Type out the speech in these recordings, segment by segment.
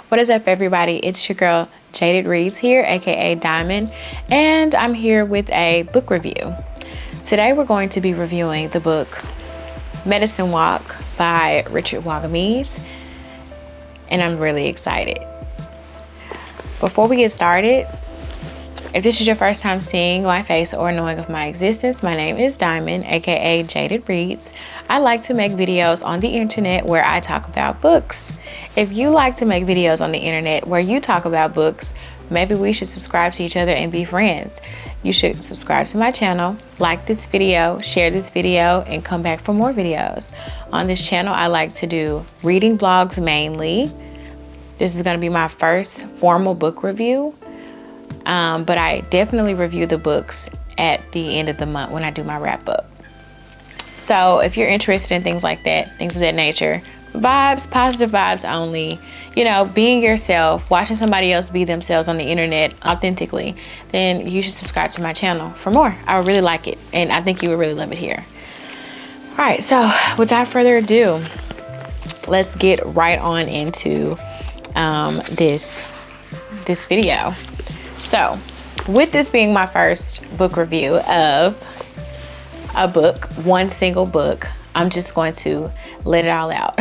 What is up, everybody? It's your girl Jaded Reads here, aka Diamond, and I'm here with a book review. Today we're going to be reviewing the book Medicine Walk by Richard Wagamese, and I'm really excited. Before we get started, if this is your first time seeing my face or knowing of my existence, my name is Diamond, aka Jaded Reads. I like to make videos on the internet where I talk about books. If you like to make videos on the internet where you talk about books, maybe we should subscribe to each other and be friends. You should subscribe to my channel, like this video, share this video, and come back for more videos. On this channel, I like to do reading vlogs mainly. This is going to be my first formal book review. But I definitely review the books at the end of the month when I do my wrap up. So if you're interested in things like that, things of that nature, vibes, positive vibes only, being yourself, watching somebody else be themselves on the internet authentically, then you should subscribe to my channel for more. I would really like it, and I think you would really love it here. All right, so without further ado, let's get right on into this video. So with this being my first book review of a book, one single book, I'm just going to let it all out.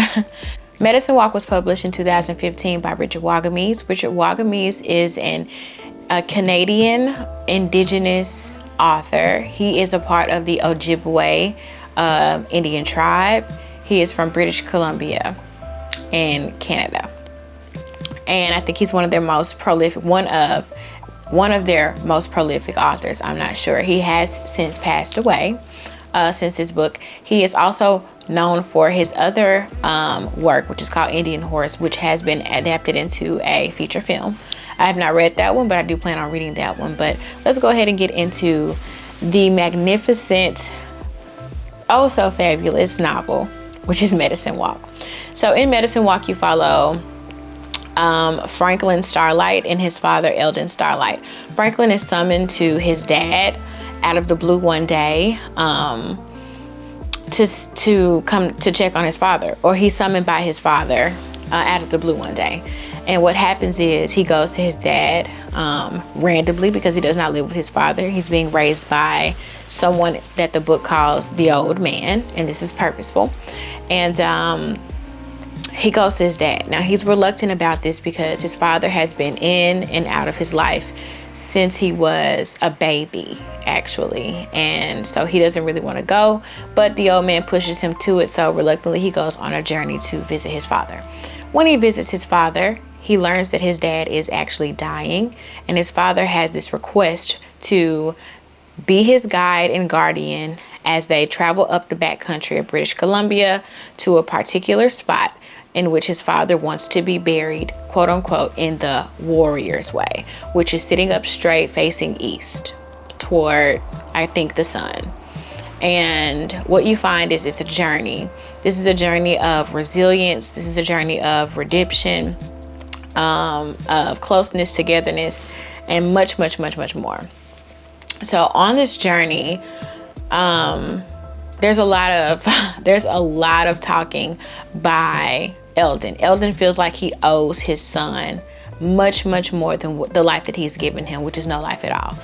Medicine Walk was published in 2015 by Richard Wagamese. Richard Wagamese is a Canadian Indigenous author. He is a part of the Ojibwe Indian tribe. He is from British Columbia in Canada. And I think he's one of their most prolific, one of their most prolific authors. I'm not sure. He has since passed away since this book. He is also known for his other work, which is called Indian Horse, which has been adapted into a feature film. I have not read that one, but I do plan on reading that one. But let's go ahead and get into the magnificent, oh so fabulous novel, which is Medicine Walk. So in Medicine Walk, you follow Franklin Starlight and his father Eldon Starlight. Franklin is summoned to his dad out of the blue one day to come to check on his father, or he's summoned by his father out of the blue one day. And what happens is he goes to his dad randomly because he does not live with his father. He's being raised by someone that the book calls the old man, and this is purposeful. And he goes to his dad. Now, he's reluctant about this because his father has been in and out of his life since he was a baby, actually. And so he doesn't really want to go, but the old man pushes him to it. So reluctantly, he goes on a journey to visit his father. When he visits his father, he learns that his dad is actually dying. And his father has this request to be his guide and guardian as they travel up the backcountry of British Columbia to a particular spot in which his father wants to be buried, quote unquote, in the warrior's way, which is sitting up straight facing east toward, I think, the sun. And what you find is it's a journey. This is a journey of resilience. This is a journey of redemption, of closeness, togetherness, and much, much, much, much more. So on this journey, there's a lot of talking by Eldon. Eldon feels like he owes his son much, much more than the life that he's given him, which is no life at all.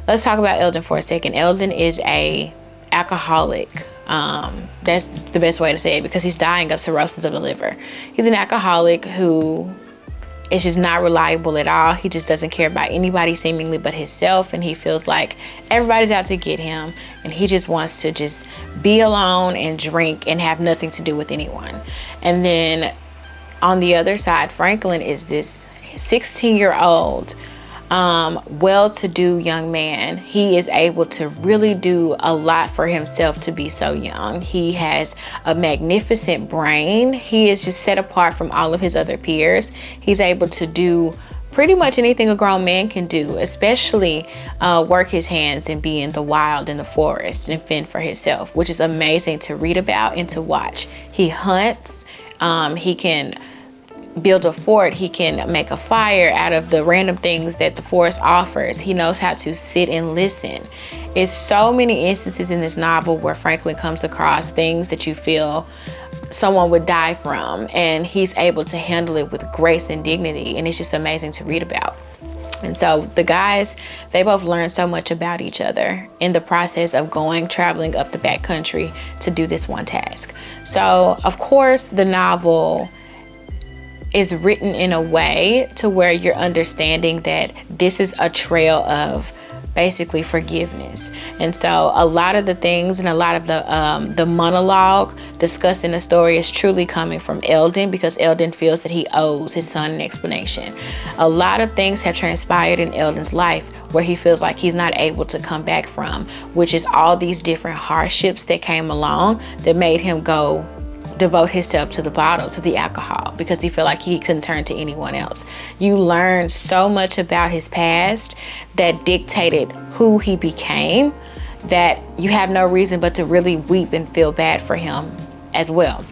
Let's talk about Eldon for a second. Eldon is a alcoholic. That's the best way to say it, because he's dying of cirrhosis of the liver. He's an alcoholic who is just not reliable at all. He just doesn't care about anybody seemingly but himself, and he feels like everybody's out to get him, and he just wants to just be alone and drink and have nothing to do with anyone. And then on the other side, Franklin is this 16-year-old well-to-do young man. He is able to really do a lot for himself to be so young. He has a magnificent brain. He is just set apart from all of his other peers. He's able to do pretty much anything a grown man can do, especially work his hands and be in the wild, in the forest, and fend for himself, which is amazing to read about and to watch. He hunts. He can build a fort. He can make a fire out of the random things that the forest offers. He knows how to sit and listen. It's so many instances in this novel where Franklin comes across things that you feel someone would die from, and he's able to handle it with grace and dignity, and it's just amazing to read about. And so the guys, they both learned so much about each other in the process of traveling up the backcountry to do this one task. So of course the novel is written in a way to where you're understanding that this is a trail of basically forgiveness. And so a lot of the things and a lot of the monologue discussed in the story is truly coming from Eldon, because Eldon feels that he owes his son an explanation. A lot of things have transpired in Eldon's life where he feels like he's not able to come back from, which is all these different hardships that came along that made him go devote himself to the bottle, to the alcohol, because he felt like he couldn't turn to anyone else. You learn so much about his past that dictated who he became, that you have no reason but to really weep and feel bad for him as well.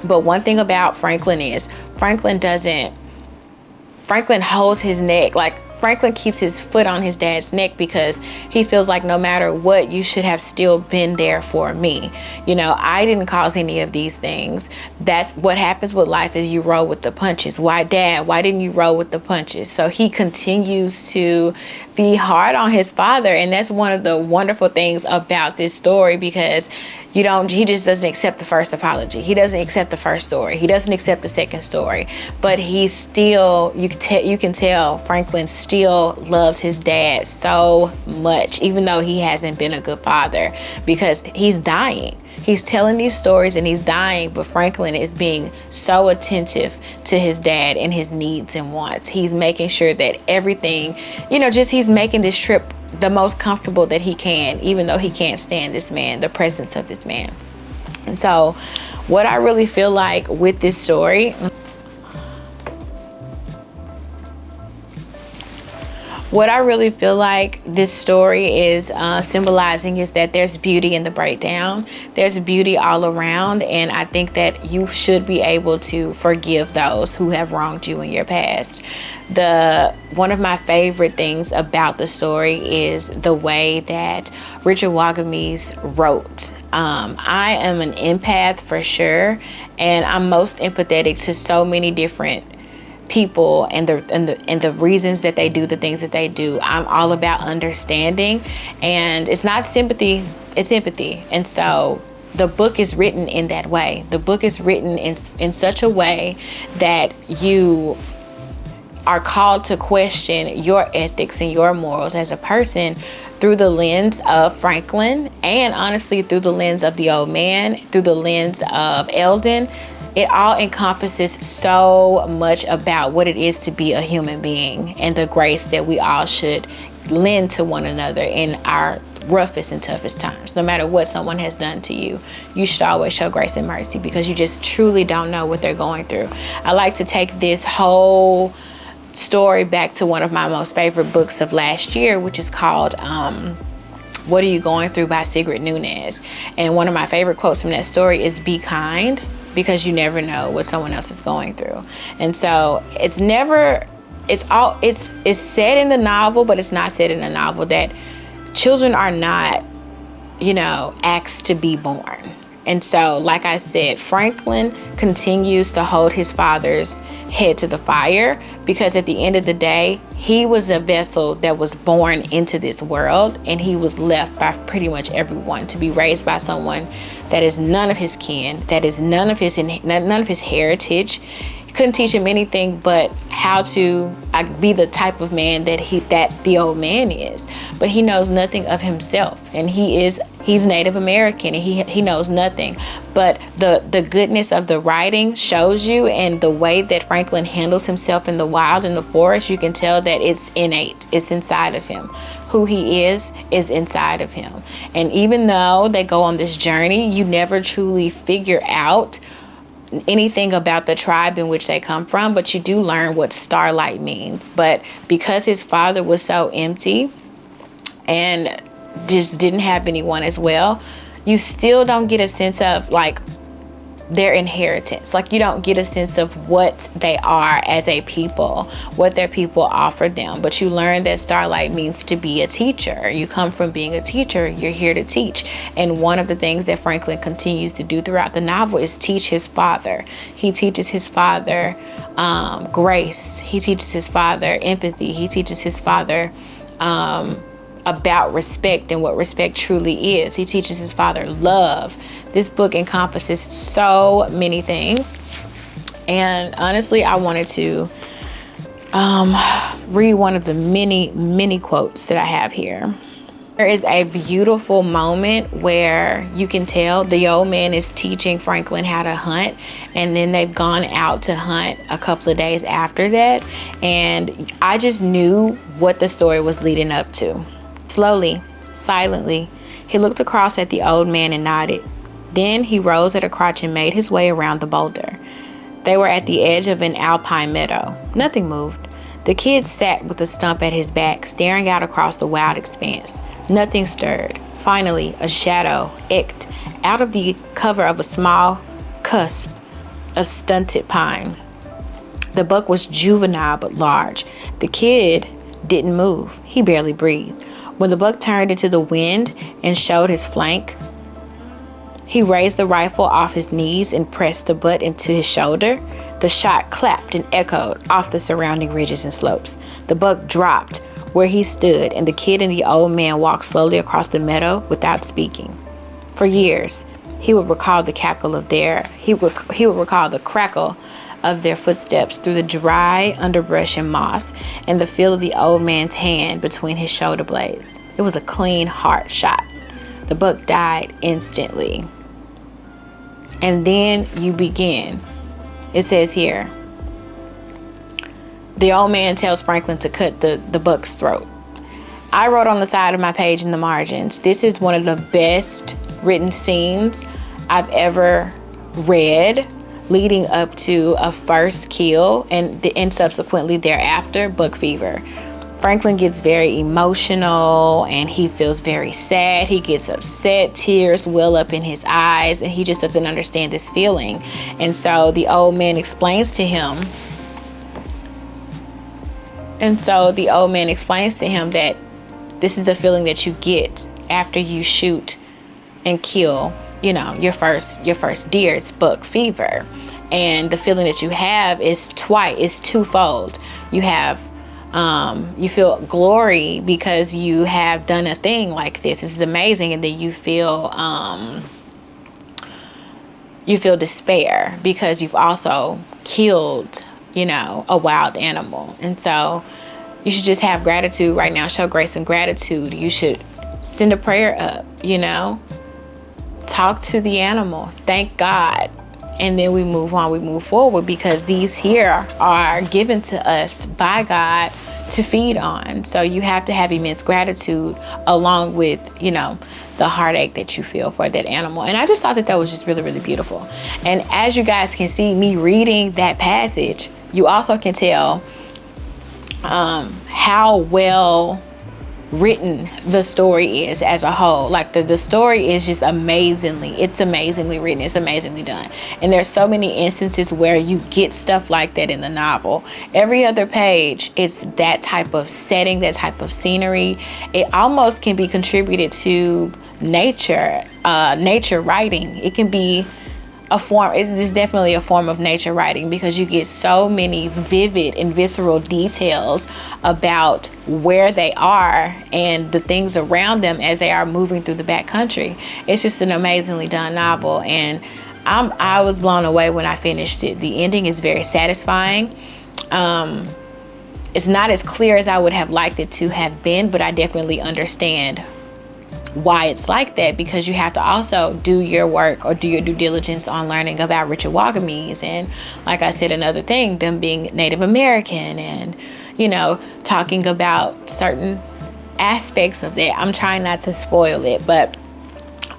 But one thing about Franklin is Franklin holds his neck. Like, Franklin keeps his foot on his dad's neck because he feels like no matter what, you should have still been there for me. You know, I didn't cause any of these things. That's what happens with life, is you roll with the punches. Why, Dad? Why didn't you roll with the punches? So he continues to be hard on his father. And that's one of the wonderful things about this story, because he just doesn't accept the first apology. He doesn't accept the first story. He doesn't accept the second story. But he's still, you can tell Franklin still loves his dad so much, even though he hasn't been a good father, because he's dying. He's telling these stories and he's dying, but Franklin is being so attentive to his dad and his needs and wants. He's making sure that everything, he's making this trip the most comfortable that he can, even though he can't stand this man, the presence of this man. And so what I really feel like with this story, is symbolizing is that there's beauty in the breakdown. There's beauty all around. And I think that you should be able to forgive those who have wronged you in your past. One of my favorite things about the story is the way that Richard Wagamese wrote. I am an empath for sure, and I'm most empathetic to so many different people and the reasons that they do the things that they do. I'm all about understanding, and it's not sympathy, it's empathy. And so the book is written in that way. The book is written in such a way that you are called to question your ethics and your morals as a person through the lens of Franklin, and honestly through the lens of the old man, through the lens of Eldon. It all encompasses so much about what it is to be a human being and the grace that we all should lend to one another in our roughest and toughest times. No matter what someone has done to you, you should always show grace and mercy, because you just truly don't know what they're going through. I like to take this whole story back to one of my most favorite books of last year, which is called What Are You Going Through by Sigrid Nunez. And one of my favorite quotes from that story is, "Be kind, because you never know what someone else is going through." And so it's said in the novel, but it's not said in the novel, that children are not, asked to be born. And so, like I said, Franklin continues to hold his father's head to the fire, because at the end of the day, he was a vessel that was born into this world, and he was left by pretty much everyone to be raised by someone that is none of his kin, that is none of his heritage. He couldn't teach him anything but how to be the type of man that the old man is. But he knows nothing of himself, and he's Native American, and he knows nothing. But the goodness of the writing shows you, and the way that Franklin handles himself in the wild, in the forest, you can tell that it's innate. It's inside of him. Who he is inside of him. And even though they go on this journey, you never truly figure out anything about the tribe in which they come from, but you do learn what starlight means. But because his father was so empty and just didn't have anyone as well, you still don't get a sense of, like, their inheritance. Like, you don't get a sense of what they are as a people, what their people offered them, but you learn that starlight means to be a teacher. You come from being a teacher, you're here to teach. And one of the things that Franklin continues to do throughout the novel is teach his father. He teaches his father grace. He teaches his father empathy. He teaches his father about respect and what respect truly is. He teaches his father love. This book encompasses so many things. And honestly, I wanted to read one of the many quotes that I have here. There is a beautiful moment where you can tell the old man is teaching Franklin how to hunt, and then they've gone out to hunt a couple of days after that, and I just knew what the story was leading up to. Slowly, silently, he looked across at the old man and nodded. Then he rose at a crotch and made his way around the boulder. They were at the edge of an alpine meadow. Nothing moved. The kid sat with a stump at his back, staring out across the wild expanse. Nothing stirred. Finally, a shadow eked out of the cover of a small cusp of stunted pine. The buck was juvenile but large. The kid didn't move. He barely breathed. When the buck turned into the wind and showed his flank, he raised the rifle off his knees and pressed the butt into his shoulder. The shot clapped and echoed off the surrounding ridges and slopes. The buck dropped where he stood, and the kid and the old man walked slowly across the meadow without speaking. For years, he would recall the crackle of their footsteps through the dry underbrush and moss, and the feel of the old man's hand between his shoulder blades. It was a clean heart shot. The buck died instantly. And then you begin. It says here, the old man tells Franklin to cut the buck's throat. I wrote on the side of my page in the margins, this is one of the best written scenes I've ever read, leading up to a first kill and subsequently thereafter, buck fever. Franklin gets very emotional and he feels very sad. He gets upset, tears well up in his eyes, and he just doesn't understand this feeling. And so the old man explains to him that this is the feeling that you get after you shoot and kill, your first deer. It's buck fever. And the feeling that you have is twofold. You have you feel glory because you have done a thing like this. This is amazing. And then you feel despair because you've also killed, a wild animal. And so you should just have gratitude right now. Show grace and gratitude. You should send a prayer up, talk to the animal, thank God. And then we move on, we move forward, because these here are given to us by God to feed on. So you have to have immense gratitude along with, the heartache that you feel for that animal. And I just thought that was just really, really beautiful. And as you guys can see me reading that passage, you also can tell how well written the story is as a whole. Like the story is just amazingly written. It's amazingly done. And there's so many instances where you get stuff like that in the novel. Every other page, it's that type of setting, that type of scenery. It almost can be contributed to nature writing. It can be a form, it's definitely a form of nature writing, because you get so many vivid and visceral details about where they are and the things around them as they are moving through the backcountry. It's just an amazingly done novel, and I was blown away when I finished it. The ending is very satisfying. It's not as clear as I would have liked it to have been, but I definitely understand why it's like that, because you have to also do your work or do your due diligence on learning about Richard Wagamese, and like I said, another thing, them being Native American, and talking about certain aspects of that. I'm trying not to spoil it, but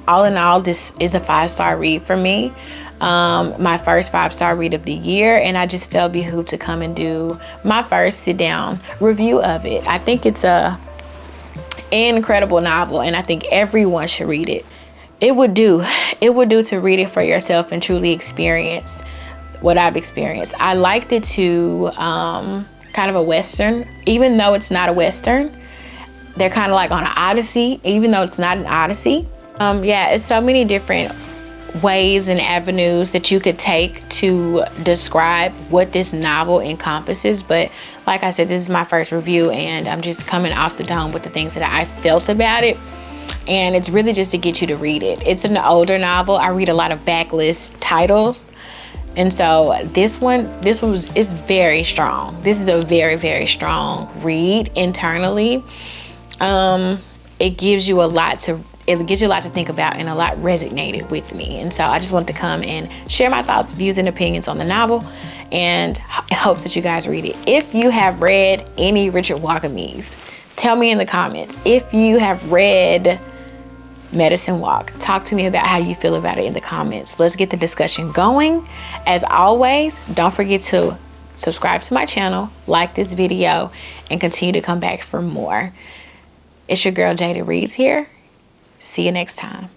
all in all, this is a 5-star read for me. My first 5-star read of the year, and I just felt behooved to come and do my first sit down review of it. I think it's a incredible novel, and I think everyone should read it. it would do to read it for yourself and truly experience what I've experienced. I liked it to kind of a Western, even though it's not a Western. They're kind of like on an Odyssey, even though it's not an Odyssey. Yeah, it's so many different ways and avenues that you could take to describe what this novel encompasses. But like I said, this is my first review and I'm just coming off the dome with the things that I felt about it. And it's really just to get you to read it. It's an older novel. I read a lot of backlist titles. And so this one is very strong. This is a very, very strong read internally. It gives you a lot to think about, and a lot resonated with me. And so I just want to come and share my thoughts, views, and opinions on the novel, and hopes that you guys read it. If you have read any Richard Wagamese, tell me in the comments. If you have read Medicine Walk, talk to me about how you feel about it in the comments. Let's get the discussion going. As always, don't forget to subscribe to my channel, like this video, and continue to come back for more. It's your girl Jada Reads here. See you next time.